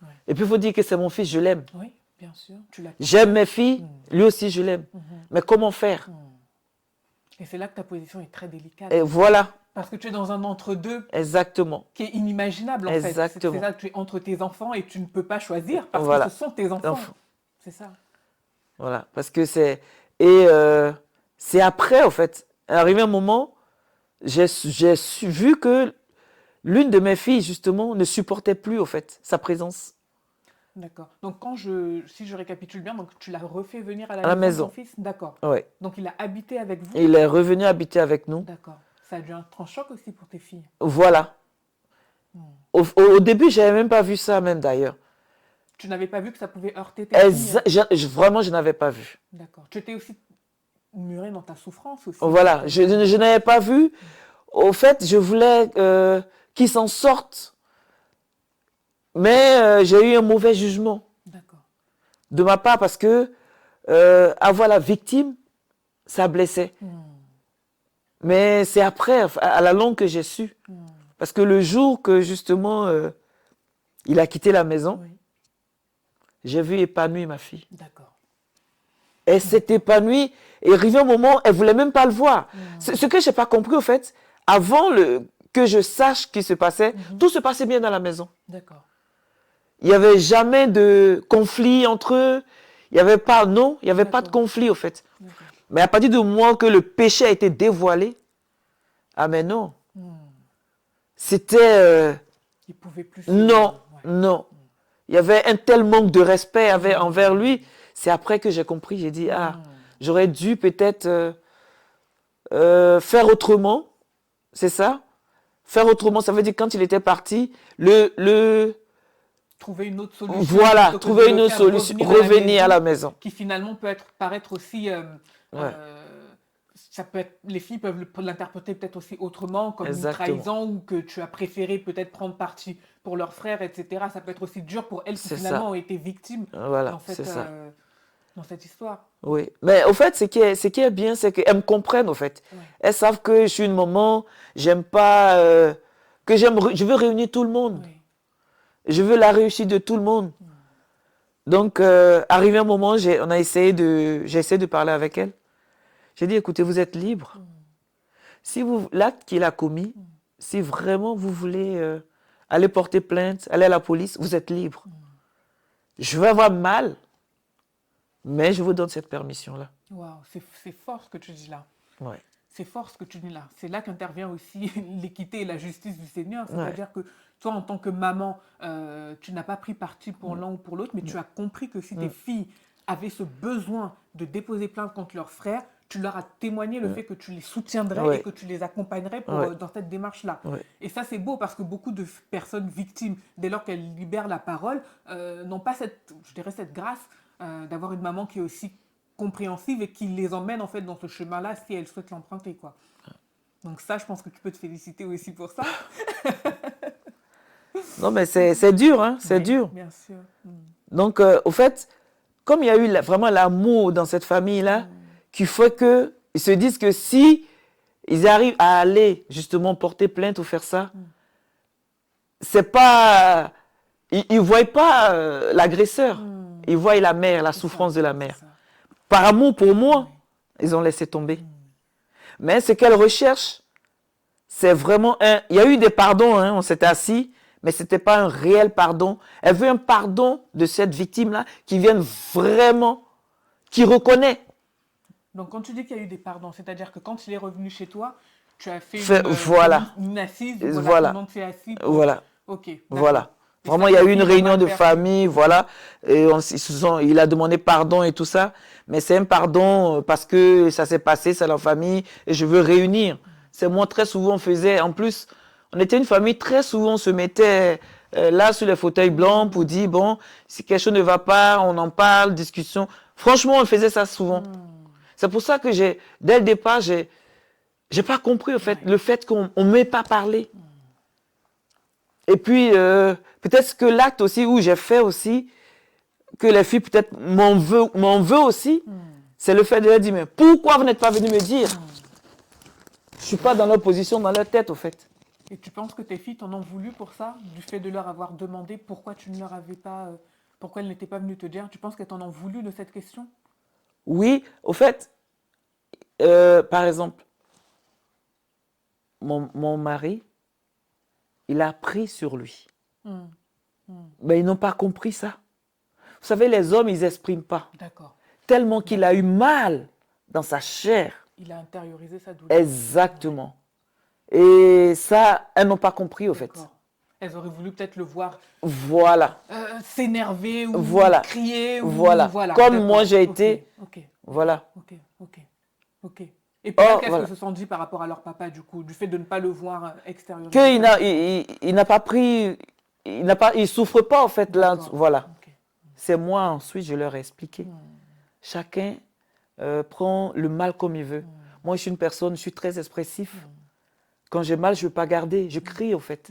Ouais. Et puis, il faut dire que c'est mon fils, je l'aime. Oui, bien sûr. Tu l'as. J'aime mes filles, lui aussi, je l'aime. Mais comment faire? Et c'est là que ta position est très délicate. Et voilà, Parce que tu es dans un entre-deux exactement. qui est inimaginable en Exactement. fait. C'est ça que tu es entre tes enfants et tu ne peux pas choisir parce Voilà. que ce sont tes enfants. Enfant. C'est ça. Voilà, parce que c'est... Et c'est après, en fait, arrivé un moment, j'ai vu que l'une de mes filles, justement, ne supportait plus, en fait, sa présence D'accord. Donc si je récapitule bien, donc tu l'as refait venir à à la la maison, maison. ton fils? D'accord. Ouais. Donc il a habité avec vous? Et il est revenu habiter avec nous. D'accord. Ça a dû être un choc aussi pour tes filles. Voilà. Au début, je n'avais même pas vu ça, même d'ailleurs. Tu n'avais pas vu que ça pouvait heurter tes filles? Vraiment, je n'avais pas vu. D'accord. Tu étais aussi muré dans ta souffrance aussi. Voilà, je n'avais pas vu. Au fait, je voulais qu'ils s'en sortent Mais j'ai eu un mauvais jugement D'accord. de ma part parce que avoir la victime, ça blessait. Mais c'est après, à la longue, que j'ai su. Parce que le jour que, justement, il a quitté la maison, Oui. j'ai vu épanouir ma fille. D'accord. Elle s'est épanouie et arrivé un moment, elle ne voulait même pas le voir. Ce que je n'ai pas compris, au fait, avant que je sache ce qui se passait, tout se passait bien dans la maison. D'accord. Il n'y avait jamais de conflit entre eux. Il n'y avait pas, non, il n'y avait pas de conflit, au fait. Mais à partir du moment que le péché a été dévoilé, ah mais non. C'était... Il pouvait plus... non, ouais. non. Il y avait un tel manque de respect envers lui. C'est après que j'ai compris, j'ai dit, ah, j'aurais dû peut-être faire autrement. C'est ça? Faire autrement, ça veut dire quand il était parti, trouver une autre solution. Voilà, trouver une autre solution, revenir à la maison. Qui finalement peut paraître aussi... ça peut être, les filles peuvent l'interpréter peut-être aussi autrement, comme une trahison, ou que tu as préféré peut-être prendre parti pour leur frère, etc. Ça peut être aussi dur pour elles qui finalement ont été victimes dans cette histoire. Oui, mais au fait, ce qui est bien, c'est qu'elles me comprennent, au fait. Ouais. Elles savent que je suis une maman, j'aime pas... je veux réunir tout le monde. Oui. Je veux la réussite de tout le monde. Donc, arrivé un moment, j'ai essayé de parler avec elle. J'ai dit, écoutez, vous êtes libre. Si l'acte qu'il a commis, si vraiment vous voulez aller porter plainte, aller à la police, vous êtes libre. Je vais avoir mal, mais je vous donne cette permission-là. Waouh, c'est fort ce que tu dis là. Ouais. C'est fort ce que tu dis là. C'est là qu'intervient aussi l'équité et la justice du Seigneur. C'est-à-dire que toi, en tant que maman, tu n'as pas pris parti pour l'un ou pour l'autre, mais tu as compris que si tes filles avaient ce besoin de déposer plainte contre leurs frères, tu leur as témoigné le fait que tu les soutiendrais et que tu les accompagnerais dans cette démarche-là. Et ça, c'est beau parce que beaucoup de personnes victimes, dès lors qu'elles libèrent la parole, n'ont pas cette grâce d'avoir une maman qui est aussi compréhensive et qui les emmène en fait dans ce chemin-là si elles souhaitent l'emprunter, quoi. Donc ça, je pense que tu peux te féliciter aussi pour ça. Non, mais c'est dur, hein, c'est dur. Bien sûr. Donc, au fait, comme il y a eu vraiment l'amour dans cette famille-là, qui fait qu'ils se disent que si ils arrivent à aller justement porter plainte ou faire ça, c'est pas... Ils ne voient pas l'agresseur, ils voient la mère, la souffrance de la mère. Par amour pour moi, ils ont laissé tomber. Mais ce qu'elle recherche, c'est vraiment un... Il y a eu des pardons, hein, on s'était assis, mais ce n'était pas un réel pardon. Elle veut un pardon de cette victime-là qui vienne vraiment, qui reconnaît. Donc quand tu dis qu'il y a eu des pardons, c'est-à-dire que quand il est revenu chez toi, tu as fait une assise, voilà. Tout le monde s'est assis. Voilà. Ok. Voilà. Vraiment, il y a eu une réunion de famille, voilà, et il a demandé pardon et tout ça, mais c'est un pardon parce que ça s'est passé, c'est la famille, et je veux réunir. C'est moi, très souvent, on faisait, en plus, on était une famille, très souvent, on se mettait là sur les fauteuils blancs pour dire, bon, si quelque chose ne va pas, on en parle, discussion. Franchement, on faisait ça souvent. C'est pour ça que dès le départ, j'ai pas compris, en fait, le fait qu'on ne m'ait pas parlé. Et puis, peut-être que l'acte aussi où j'ai fait aussi, que les filles peut-être m'en veulent aussi, c'est le fait de leur dire, mais pourquoi vous n'êtes pas venu me dire? Je ne suis pas dans leur position, dans leur tête, au fait. Et tu penses que tes filles t'en ont voulu pour ça, du fait de leur avoir demandé pourquoi tu ne leur avais pas, pourquoi elles n'étaient pas venues te dire? Tu penses qu'elles t'en ont voulu de cette question? Oui, au fait, par exemple, mon mari, il a pris sur lui. Mais ils n'ont pas compris ça. Vous savez, les hommes, ils n'expriment pas. D'accord. Tellement qu'il a eu mal dans sa chair. Il a intériorisé sa douleur. Exactement. Et ça, elles n'ont pas compris, au fait. Elles auraient voulu peut-être le voir. Voilà. S'énerver ou crier. Voilà. Comme moi, j'ai été. Voilà. Ok. Et puis là, qu'est-ce que se sont dit par rapport à leur papa, du coup, du fait de ne pas le voir extérieur? Il n'a pas pris, il souffre pas, en fait, là. Voilà. C'est moi, ensuite, je leur ai expliqué. Chacun prend le mal comme il veut. Moi, je suis une personne, je suis très expressif. Quand j'ai mal, je ne veux pas garder, je crie, en fait.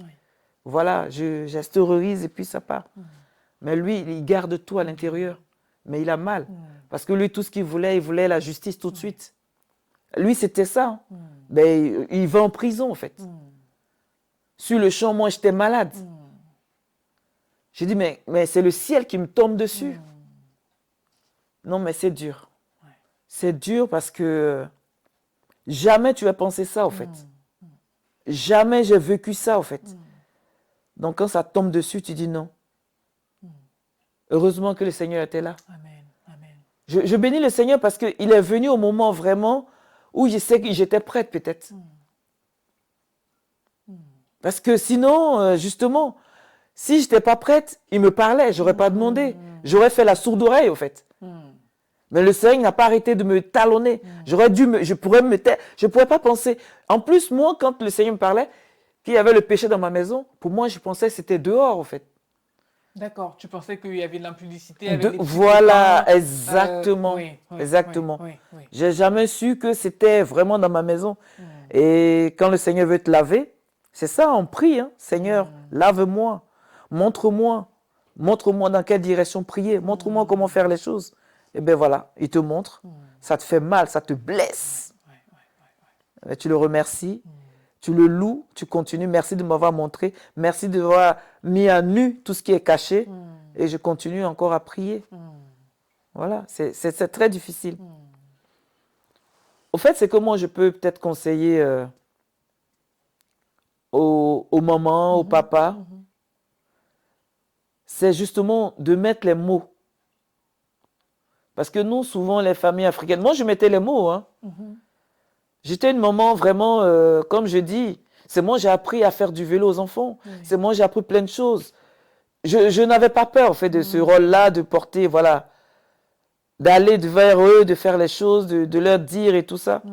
voilà, j'extériorise et puis ça part. Mais lui, il garde tout à l'intérieur. Mais il a mal. Parce que lui, tout ce qu'il voulait, il voulait la justice tout de suite. Lui, c'était ça. Ben, il va en prison, en fait. Sur le champ, moi, j'étais malade. J'ai dit, mais c'est le ciel qui me tombe dessus. Non, mais c'est dur. C'est dur parce que jamais tu as pensé ça, en fait. Jamais j'ai vécu ça, en fait. Donc, quand ça tombe dessus, tu dis non. Heureusement que le Seigneur était là. Amen. Amen. Je bénis le Seigneur parce qu'il est venu au moment vraiment où je sais que j'étais prête, peut-être. Parce que sinon, justement, si je n'étais pas prête, il me parlait, je n'aurais pas demandé. J'aurais fait la sourde oreille, au fait. Mais le Seigneur n'a pas arrêté de me talonner. Je pourrais pas penser. En plus, moi, quand le Seigneur me parlait, qu'il y avait le péché dans ma maison, pour moi, je pensais que c'était dehors, en fait. D'accord, tu pensais qu'il y avait de l'impudicité avec les petits Voilà, copains. exactement. Oui, Exactement. oui. J'ai jamais su que c'était vraiment dans ma maison. Et quand le Seigneur veut te laver, c'est ça, on prie, hein. Seigneur, lave-moi, montre-moi dans quelle direction prier, montre-moi comment faire les choses. Et bien voilà, il te montre, ça te fait mal, ça te blesse. Et tu le remercies, tu le loues, tu continues, merci de m'avoir montré, merci de m'avoir mis à nu tout ce qui est caché, et je continue encore à prier. Voilà, c'est très difficile. Au fait, c'est comment je peux peut-être conseiller aux mamans, aux papas, c'est justement de mettre les mots. Parce que nous, souvent, les familles africaines, moi, je mettais les mots. Hein. J'étais une maman vraiment, comme je dis, c'est moi j'ai appris à faire du vélo aux enfants. C'est moi j'ai appris plein de choses. Je n'avais pas peur, en fait, de ce rôle-là, de porter, voilà, d'aller vers eux, de faire les choses, de leur dire et tout ça.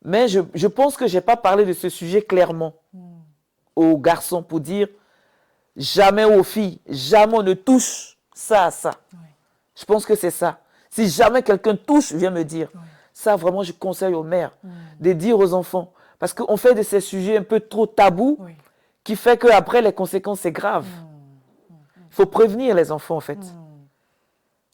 Mais je pense que je n'ai pas parlé de ce sujet clairement aux garçons pour dire jamais aux filles, jamais on ne touche ça à ça. Je pense que c'est ça. Si jamais quelqu'un touche, viens me dire. Ça, vraiment, je conseille aux mères de dire aux enfants. Parce qu'on fait de ces sujets un peu trop tabous qui fait qu'après, les conséquences, c'est grave. Il faut prévenir les enfants, en fait.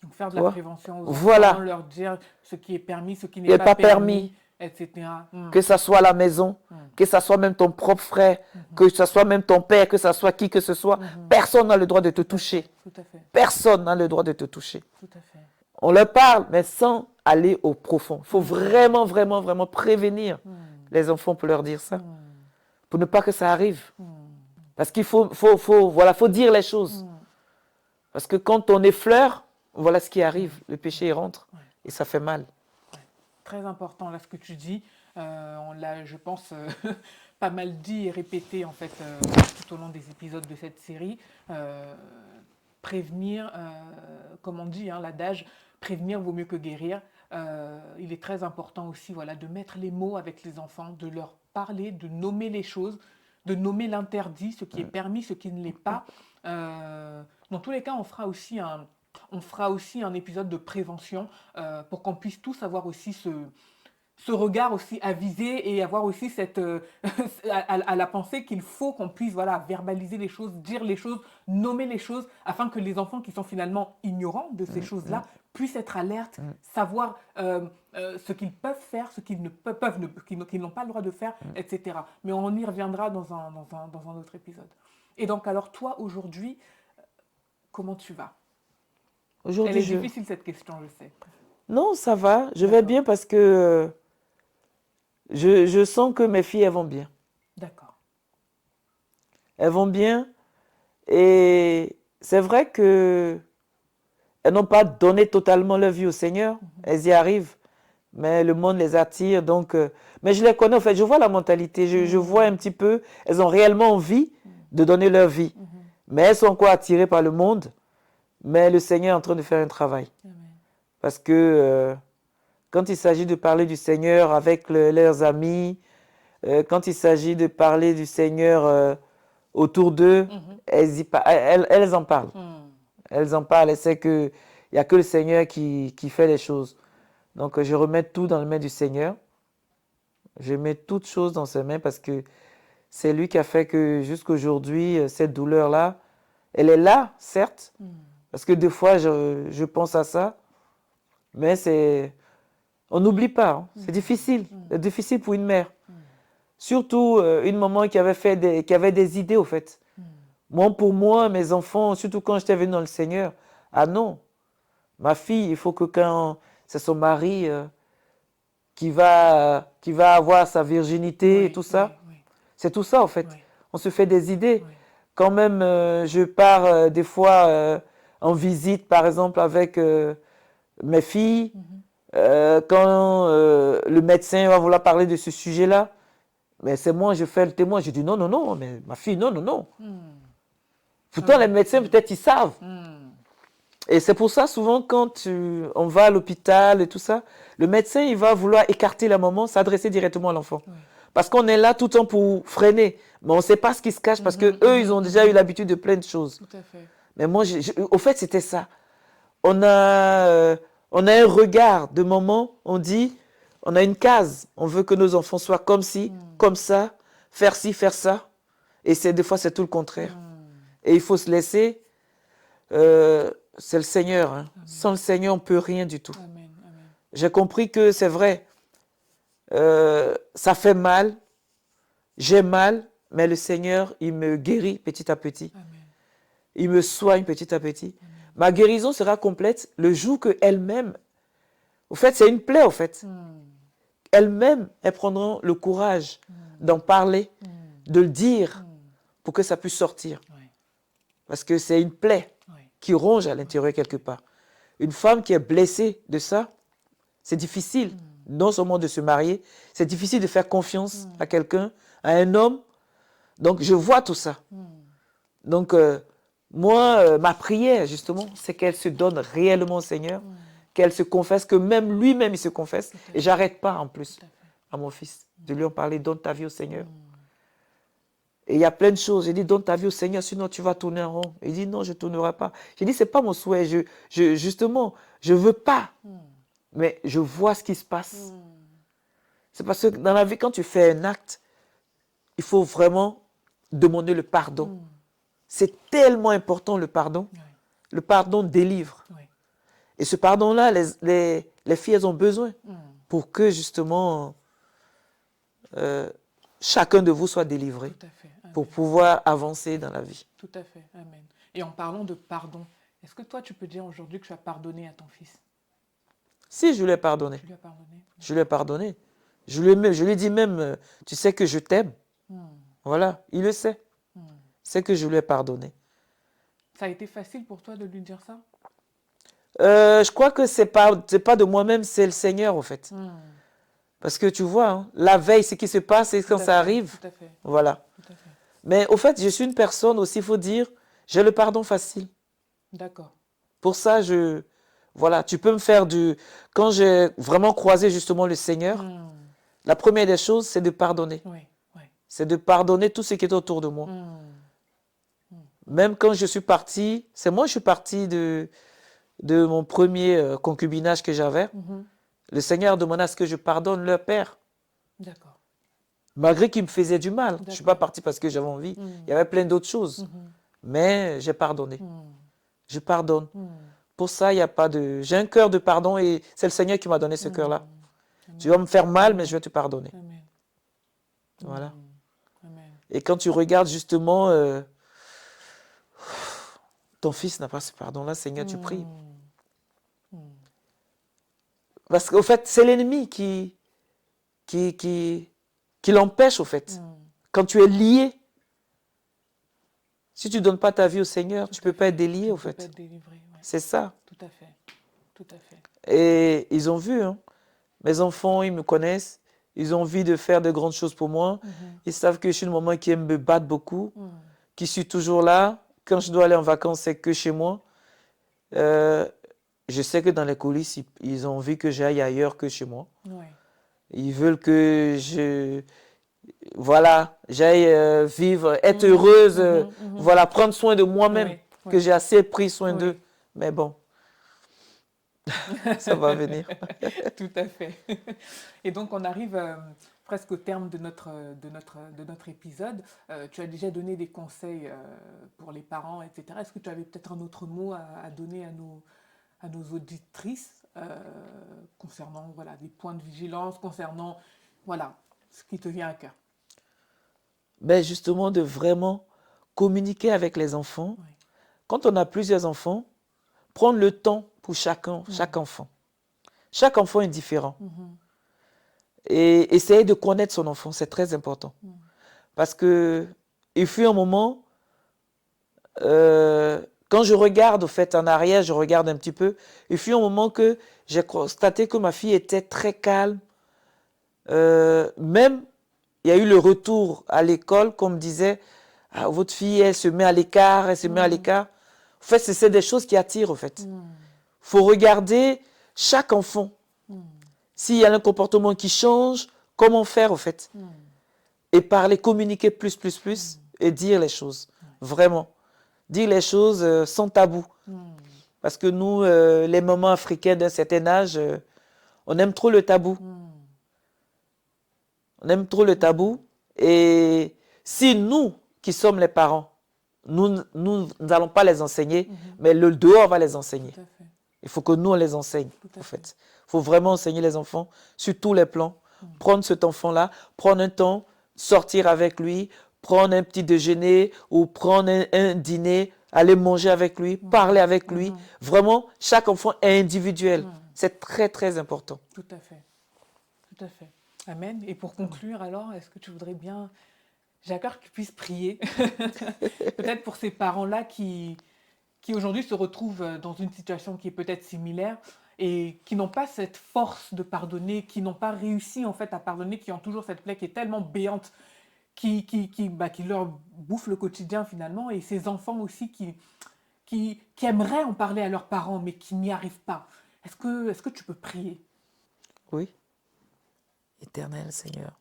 Donc, faire de la prévention aux enfants, voilà. Leur dire ce qui est permis, ce qui n'est pas permis, etc. Que ça soit à la maison, que ça soit même ton propre frère, que ça soit même ton père, que ça soit qui que ce soit. Personne n'a le droit de te toucher. Tout à fait. Personne n'a le droit de te toucher. Tout à fait. On leur parle, mais sans aller au profond. Il faut vraiment, vraiment, vraiment prévenir les enfants pour leur dire ça. Pour ne pas que ça arrive. Parce qu'il faut dire les choses. Parce que quand on effleure, voilà ce qui arrive. Le péché, il rentre et ça fait mal. Très important, là, ce que tu dis. On l'a, je pense, pas mal dit et répété, en fait, tout au long des épisodes de cette série. Prévenir, comme on dit, hein, l'adage, prévenir vaut mieux que guérir. Il est très important aussi, voilà, de mettre les mots avec les enfants, de leur parler, de nommer les choses, de nommer l'interdit, ce qui est permis, ce qui ne l'est pas. Dans tous les cas, on fera aussi un épisode de prévention pour qu'on puisse tous avoir aussi ce regard aussi avisé et avoir aussi cette à la pensée qu'il faut qu'on puisse verbaliser les choses, dire les choses, nommer les choses, afin que les enfants qui sont finalement ignorants de ces choses-là puissent être alertes, savoir ce qu'ils peuvent faire, ce qu'ils ne peuvent, qu'ils n'ont pas le droit de faire, etc. Mais on y reviendra dans un autre épisode. Et donc alors toi aujourd'hui, comment tu vas? Elle est difficile cette question, je sais. Non, ça va. Je vais bien parce que je sens que mes filles, elles vont bien. D'accord. Elles vont bien. Et c'est vrai que elles n'ont pas donné totalement leur vie au Seigneur. Elles y arrivent. Mais le monde les attire. Donc, mais je les connais, en fait. Je vois la mentalité. Je vois un petit peu. Elles ont réellement envie de donner leur vie. Mais elles sont encore attirées par le monde. Mais le Seigneur est en train de faire un travail. Amen. Parce que quand il s'agit de parler du Seigneur avec leurs amis, quand il s'agit de parler du Seigneur autour d'eux, elles en parlent. Elles en parlent. Elles savent qu'il n'y a que le Seigneur qui fait les choses. Donc, je remets tout dans les mains du Seigneur. Je mets toutes choses dans ses mains parce que c'est lui qui a fait que jusqu'aujourd'hui, cette douleur-là, elle est là, certes, parce que des fois, je pense à ça, mais on n'oublie pas, hein. C'est difficile. C'est difficile pour une mère. Surtout une maman qui avait des idées, au fait. Moi, pour moi, mes enfants, surtout quand j'étais venu dans le Seigneur, ah non, ma fille, il faut que quand c'est son mari qui va avoir sa virginité et tout ça, c'est tout ça, en fait. On se fait des idées. Quand même, je pars des fois en visite, par exemple, avec mes filles. Quand le médecin va vouloir parler de ce sujet-là, mais c'est moi, je fais le témoin. Je dis non, non, non, mais ma fille, non, non, non. Pourtant, les médecins, peut-être, ils savent. Et c'est pour ça, souvent, quand on va à l'hôpital et tout ça, le médecin, il va vouloir écarter la maman, s'adresser directement à l'enfant. Parce qu'on est là tout le temps pour freiner. Mais on ne sait pas ce qui se cache parce qu'eux, ils ont déjà eu l'habitude de plein de choses. Tout à fait. Mais moi, au fait, c'était ça. On a un regard de maman, on dit, on a une case. On veut que nos enfants soient comme ci, comme ça, faire ci, faire ça. Et des fois, c'est tout le contraire. Et il faut se laisser. C'est le Seigneur. Hein. Sans le Seigneur, on ne peut rien du tout. Amen. Amen. J'ai compris que c'est vrai. Ça fait mal. J'ai mal. Mais le Seigneur, il me guérit petit à petit. Amen. Il me soigne petit à petit. Amen. Ma guérison sera complète le jour qu'elle-même, au fait, c'est une plaie, au fait. Elle-même, elles prendront le courage d'en parler, de le dire, pour que ça puisse sortir. Parce que c'est une plaie qui ronge à l'intérieur quelque part. Une femme qui est blessée de ça, c'est difficile, non seulement de se marier, c'est difficile de faire confiance à quelqu'un, à un homme. Donc, je vois tout ça. Donc, moi, ma prière, justement, c'est qu'elle se donne réellement au Seigneur, qu'elle se confesse, que même lui-même, il se confesse. Et j'arrête pas, en plus, à mon fils, de lui en parler, donne ta vie au Seigneur. Et il y a plein de choses. J'ai dit, donne ta vie au Seigneur, sinon tu vas tourner en rond. Il dit, non, je ne tournerai pas. J'ai dit, ce n'est pas mon souhait. Justement, je ne veux pas. Mais je vois ce qui se passe. C'est parce que dans la vie, quand tu fais un acte, il faut vraiment demander le pardon. C'est tellement important, le pardon. Le pardon délivre. Et ce pardon-là, les filles, elles ont besoin pour que, justement, chacun de vous soit délivré. Tout à fait. Pour pouvoir avancer dans la vie. Tout à fait. Amen. Et en parlant de pardon, est-ce que toi, tu peux dire aujourd'hui que tu as pardonné à ton fils? Si, je lui ai pardonné. Tu lui as pardonné? Je lui ai pardonné. Je lui ai dit même, tu sais que je t'aime. Voilà, il le sait. C'est que je lui ai pardonné. Ça a été facile pour toi de lui dire ça? Je crois que c'est pas de moi-même, c'est le Seigneur, en fait. Parce que tu vois, hein, la veille, ce qui se passe, et quand ça arrive, tout à fait. voilà. Tout à fait. Mais au fait, je suis une personne aussi, il faut dire, j'ai le pardon facile. D'accord. Pour ça, voilà, tu peux me faire Quand j'ai vraiment croisé justement le Seigneur, la première des choses, c'est de pardonner. C'est de pardonner tout ce qui est autour de moi. Même quand je suis parti, c'est moi je suis parti de mon premier concubinage que j'avais. Le Seigneur demandait à ce que je pardonne leur père. D'accord. Malgré qu'il me faisait du mal. Je ne suis pas parti parce que j'avais envie. Il y avait plein d'autres choses. Mais j'ai pardonné. Je pardonne. Pour ça, il n'y a pas de... J'ai un cœur de pardon et c'est le Seigneur qui m'a donné ce cœur-là. Tu vas me faire mal, mais je vais te pardonner. Amen. Voilà. Amen. Et quand tu regardes justement, ton fils n'a pas ce pardon-là, Seigneur, tu pries. Parce qu'au fait, c'est l'ennemi qui l'empêche, au fait. Quand tu es lié, si tu ne donnes pas ta vie au Seigneur, tu ne peux pas être délié, au fait. Tu peux pas être délivré, ouais. C'est ça. Tout à fait. Tout à fait. Et ils ont vu, hein. Mes enfants, ils me connaissent. Ils ont envie de faire de grandes choses pour moi. Ils savent que je suis une maman qui aime me battre beaucoup, qui suis toujours là. Quand je dois aller en vacances, c'est que chez moi. Je sais que dans les coulisses, ils ont envie que j'aille ailleurs que chez moi. Ouais. Ils veulent que j'aille vivre, être heureuse, voilà, prendre soin de moi-même, que j'ai assez pris soin d'eux. Mais bon, ça va venir. Tout à fait. Et donc, on arrive presque au terme de notre épisode. Tu as déjà donné des conseils pour les parents, etc. Est-ce que tu avais peut-être un autre mot à donner à nos auditrices concernant voilà, des points de vigilance, concernant voilà, ce qui te vient à cœur? Ben justement, de vraiment communiquer avec les enfants. Oui. Quand on a plusieurs enfants, prendre le temps pour chaque enfant. Chaque enfant est différent. Et essayer de connaître son enfant, c'est très important. Parce que il fut un moment, quand je regarde au fait en arrière, je regarde un petit peu, il fut un moment que j'ai constaté que ma fille était très calme. Même, il y a eu le retour à l'école, qu'on me disait, ah, votre fille, elle se met à l'écart, elle se met à l'écart. En fait, c'est des choses qui attirent, en fait. Faut regarder chaque enfant. S'il y a un comportement qui change, comment faire, en fait. Et parler, communiquer plus, et dire les choses. Vraiment. Dire les choses sans tabou. Parce que nous, les mamans africaines d'un certain âge, on aime trop le tabou. On aime trop le tabou. Et si nous, qui sommes les parents, nous n'allons pas les enseigner, mais le dehors va les enseigner. Il faut que nous, on les enseigne, en fait. Il faut vraiment enseigner les enfants sur tous les plans. Prendre cet enfant-là, prendre un temps, sortir avec lui, prendre un petit déjeuner ou prendre un dîner, aller manger avec lui, parler avec lui. Vraiment, chaque enfant est individuel. C'est très, très important. Tout à fait. Tout à fait. Amen. Et pour conclure, alors, est-ce que tu voudrais bien, j'ai à cœur que tu puisses prier, peut-être pour ces parents-là qui aujourd'hui se retrouvent dans une situation qui est peut-être similaire et qui n'ont pas cette force de pardonner, qui n'ont pas réussi en fait à pardonner, qui ont toujours cette plaie qui est tellement béante, qui leur bouffe le quotidien finalement, et ces enfants aussi qui aimeraient en parler à leurs parents mais qui n'y arrivent pas. Est-ce que tu peux prier? Oui. Éternel Seigneur,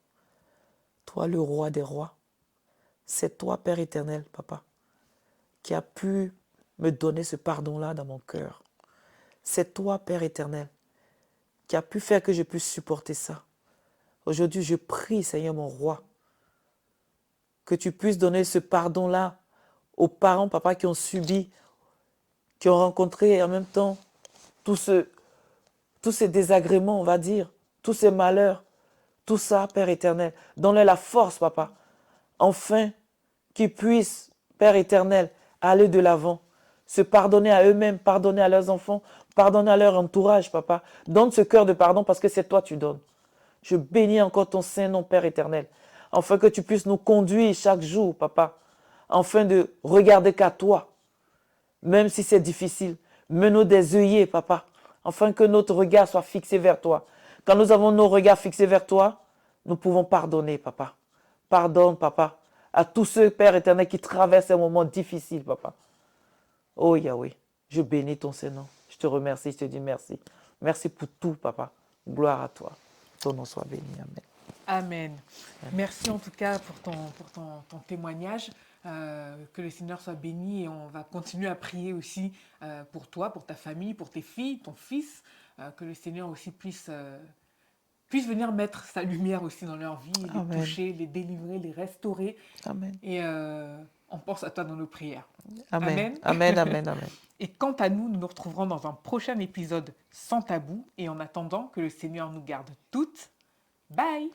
toi le roi des rois, c'est toi Père éternel, Papa, qui a pu me donner ce pardon-là dans mon cœur. C'est toi Père éternel, qui a pu faire que je puisse supporter ça. Aujourd'hui, je prie, Seigneur mon roi, que tu puisses donner ce pardon-là aux parents, Papa, qui ont subi, qui ont rencontré en même temps tous ces désagréments, on va dire, tous ces malheurs. Tout ça, Père éternel, donne-leur la force, Papa, enfin qu'ils puissent, Père éternel, aller de l'avant, se pardonner à eux-mêmes, pardonner à leurs enfants, pardonner à leur entourage, Papa. Donne ce cœur de pardon parce que c'est toi tu donnes. Je bénis encore ton Saint-Nom, Père éternel, afin que tu puisses nous conduire chaque jour, Papa, afin de regarder qu'à toi, même si c'est difficile. Mets-nous des œillets, Papa, afin que notre regard soit fixé vers toi. Quand nous avons nos regards fixés vers toi, nous pouvons pardonner, Papa. Pardonne, Papa, à tous ceux, Père éternel, qui traversent un moment difficile, Papa. Oh Yahweh, je bénis ton Saint-Nom. Je te remercie, je te dis merci. Merci pour tout, Papa. Gloire à toi. Ton nom soit béni. Amen. Amen. Merci en tout cas pour ton témoignage. Que le Seigneur soit béni, et on va continuer à prier aussi pour toi, pour ta famille, pour tes filles, ton fils. Que le Seigneur aussi puisse venir mettre sa lumière aussi dans leur vie, les Amen. toucher, les délivrer, les restaurer. Amen. Et on pense à toi dans nos prières. Amen. Amen. Amen, amen, amen. Et quant à nous, nous nous retrouverons dans un prochain épisode sans tabou. Et en attendant, que le Seigneur nous garde toutes. Bye!